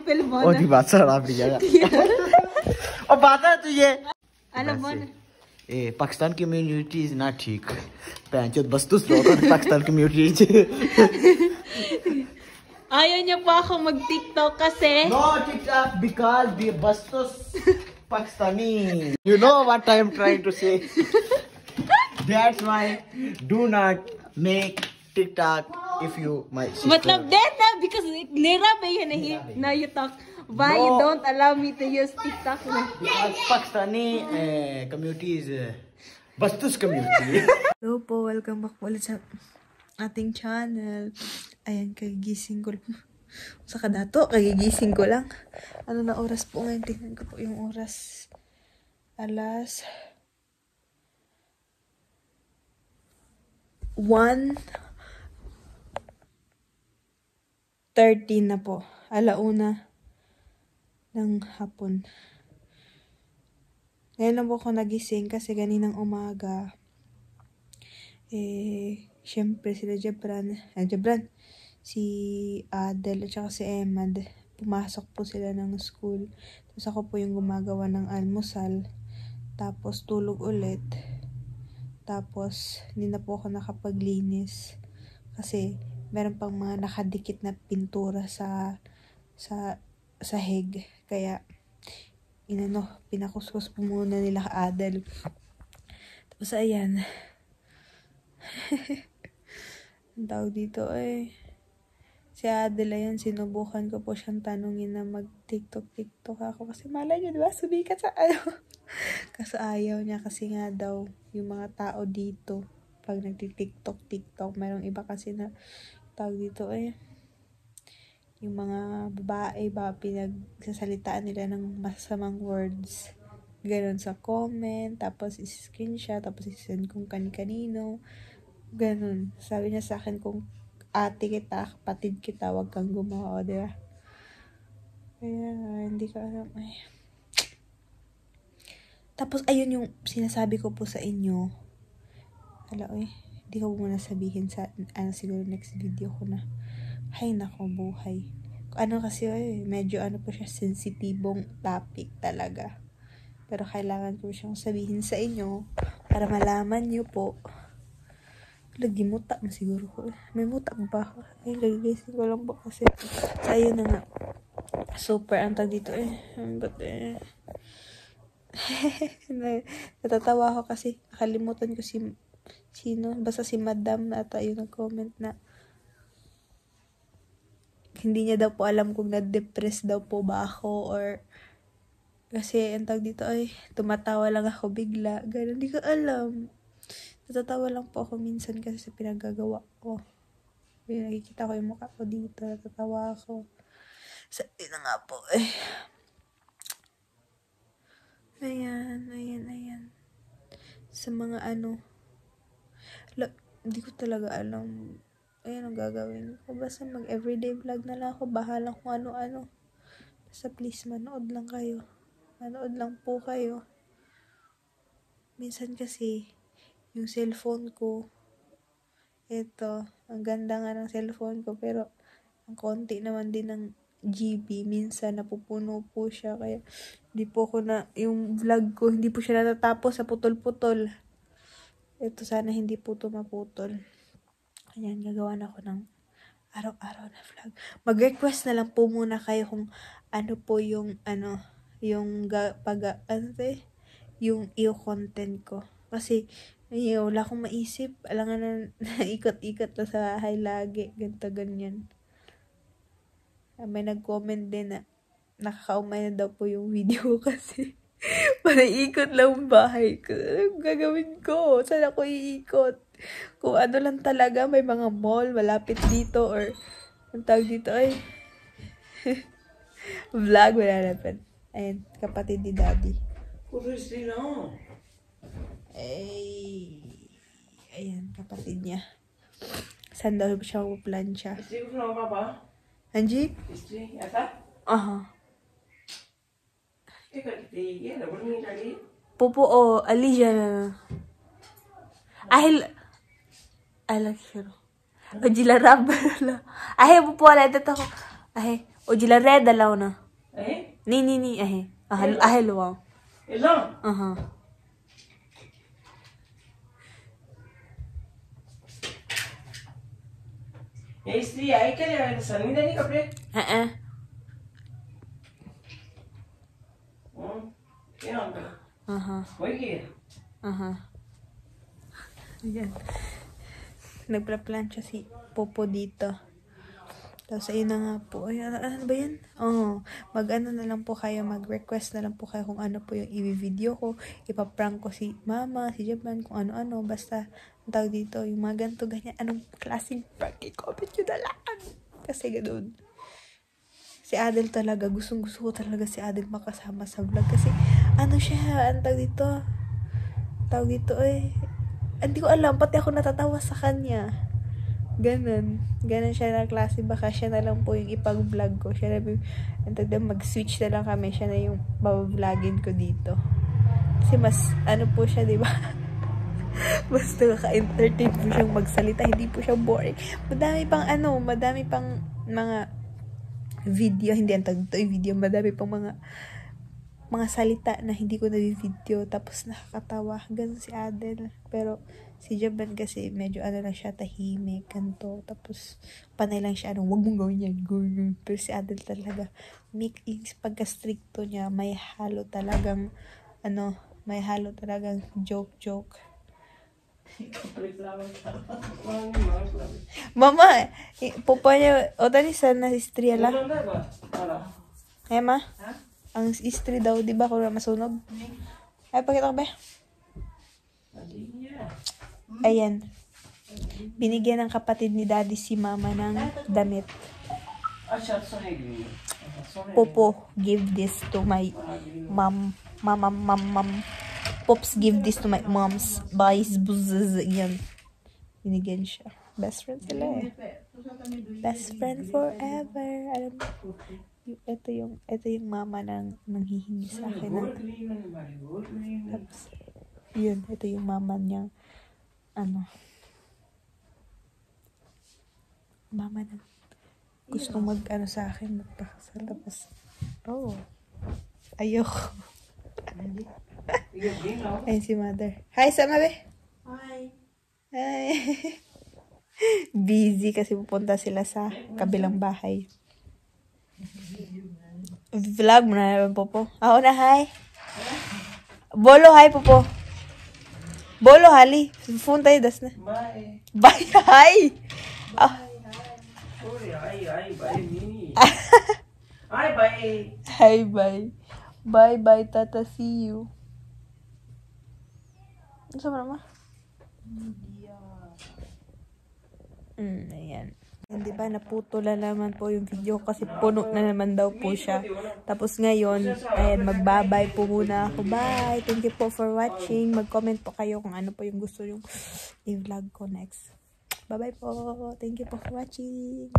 फिल्म बात खराब नहीं जाएगा। और बात है तुझे पाकिस्तान कम्युनिटी इज नॉट ठीक। पैंचोद बस तू Pakistan community ayaw niya po ako mag-TikTok kasi no TikTok because the bastos Pakistani. You know what I am trying to say. That's why do not make TikTok if you my sister. मतलब that because मेरा भैया नहीं ना you talk. Why you don't allow me to use TikTok na? Because Pakistani community is bastos community. Hello po, welcome back po ulit sa ating channel. Ayan, kagigising ko lang. Sa kadato, kagigising ko lang. Ano na oras po ngayon? Tingnan ko po yung oras. Alas 1:13 na po. 1:00 ng hapon. Ngayon lang po ako nagising kasi ganinang umaga. Siyempre sila Jebran, si Adel at saka si Emad, pumasok po sila ng school. Tapos ako po yung gumagawa ng almusal. Tapos tulog ulit. Tapos hindi na po ako nakapaglinis. Kasi meron pang mga nakadikit na pintura sa sahig. Kaya pinakuskus po muna nila Adel. Tapos ayan. Ang tawag dito si Adela yan, sinubukan ko po siyang tanungin na mag-TikTok ako kasi malay niyo, diba, sumikat sa kaso ayaw niya kasi nga daw yung mga tao dito pag nagti-TikTok mayroong iba kasi na tawag dito yung mga babae pinagsasalitaan nila ng masamang words ganon sa comment, tapos i-screenshot, tapos i-send kung kani-kanino. Ganun. Sabi niya sa akin, kung ate kita, kapatid kita, wag kang gumawa, diba? Kaya, hindi ko alam. Tapos, ayun yung sinasabi ko po sa inyo. Hala, hindi ko muna sabihin sa, siguro next video ko na. Hay nako, buhay. Kasi, medyo po siya, sensitibong topic talaga. Pero kailangan ko siyang sabihin sa inyo para malaman niyo po. Lagi muta na siguro ko. May muta ba ako? Lagising ko lang po kasi. So, ayun na nga. Super ang tag dito But natatawa ako kasi nakalimutan ko sino. Basta si Madam ata yung nag-comment na hindi niya daw po alam kung na-depress daw po ba ako or kasi ang tag dito tumatawa lang ako bigla. Ganun, hindi ko alam. Natatawa lang po ako minsan kasi sa pinagagawa ko. Nakikita ko yung mukha ko dito. Natatawa ako. Sabi na nga po Ayan. Sa mga hindi ko talaga alam. Ayan ang gagawin ko. Basta mag-everyday vlog na lang ako. Bahala kung ano-ano. Basta please manood lang kayo. Manood lang po kayo. Minsan kasi yung cellphone ko, ang ganda nga ng cellphone ko, pero ang konti naman din ng GB, minsan napupuno po siya, kaya hindi po ako yung vlog ko, hindi po siya natatapos sa putol-putol. Sana hindi po ito maputol. Ayan, gagawa na ako ng araw-araw na vlog. Mag-request na lang po muna kayo kung ano po yung, yung content ko. Kasi, wala akong maisip. Alangan na naikot-ikot na sa bahay lagi. Ganto, ganyan. May nag-comment din na nakakaumay na daw po yung video kasi parang ikot lang ang bahay ko. Anong gagawin ko? Saan ako iikot? Kung ano lang talaga, may mga mall malapit dito or ang tawag dito vlog, wala naman. Ayun, kapatid ni Daddy. Ayan, kapatid niya. Saan daw siya magplansya? Anji? Aha. Pupo Alicia. I like her. Ojilarab. Ahe, pupuala. Ito ko. Ahe. Ojilared alaw na. Eh? Ni. Ahe. Ahe, luwaw. Ilang? ये स्त्री आई क्या ले सनी नहीं कपड़े क्या होई गया Ayan. Nagpla-plancha si Popo dito. Tapos ayun na nga po. Ay, ano ba yan? Mag-ano na lang po kayo, mag-request na lang po kayo kung ano po yung i-video ko. Ipaprank ko si Mama, si Japan, kung ano-ano. Basta, ang tawag dito, yung mga ganito, ganyan. Anong klaseng prank? I-comment nyo na lang. Kasi ganoon. Si Adel talaga, gustong-gusto ko talaga si Adel makasama sa vlog. Kasi, ano siya, ang tawag dito, hindi ko alam, pati ako natatawa sa kanya. Ganon siya na klase, baka siya na lang po yung ipag-vlog ko. Siya na mag-switch na lang kami, siya na yung babavlogin ko dito. Kasi mas, ano po siya, diba? Mas nakaka-entertain po siyang magsalita, hindi po siya boring. Madami pang mga video, hindi ang tag ito yung video, madami pang mga salita na hindi ko na-video, tapos nakakatawa. Ganun si Adel. Pero si Jaban kasi medyo lang siya, tahimik, ganito. Tapos panay lang siya, wag mong gawin yan. Pero si Adel talaga, pagka-stricto niya, may halo talagang joke. Mama, pupa niya, dali sana si Istria la. Ma? Ang istri daw, di ba? Kung masunog. Ay, pakita ko ba? Ayan. Binigyan ng kapatid ni Daddy si Mama ng damit. Popo, give this to my mom. Mom. Pops, give this to my mom's. Boys, buzzes. Yan. Binigyan siya. Best friend sila eh. Best friend forever. Alam mo. Ito yung mama ng nanghihingi sa akin. Tapos, yun, ito yung mama niya. Mama na gustong sa akin, magpakasal. Tapos, ayoko. Ayun si mother. Hi, sama be. Hi. Busy kasi pupunta sila sa kabilang bahay. Vlog mo na naman, Popo. Ako na, hi. Bolo, hi, Popo. Bolo, hali. Phone tayo, das na. Bye. Bye, hi. Sorry, hi, bye, Mimi. Hi, bye. Hi, bye. Bye, Tata. See you. Ano sa mama? Ayan. Hindi ba, naputulan naman po yung video kasi puno na naman daw po siya. Tapos ngayon, ayan, magbabay po muna ako. Bye! Thank you po for watching. Mag-comment po kayo kung ano po yung gusto yung i-vlog ko next. Bye-bye po! Thank you po for watching!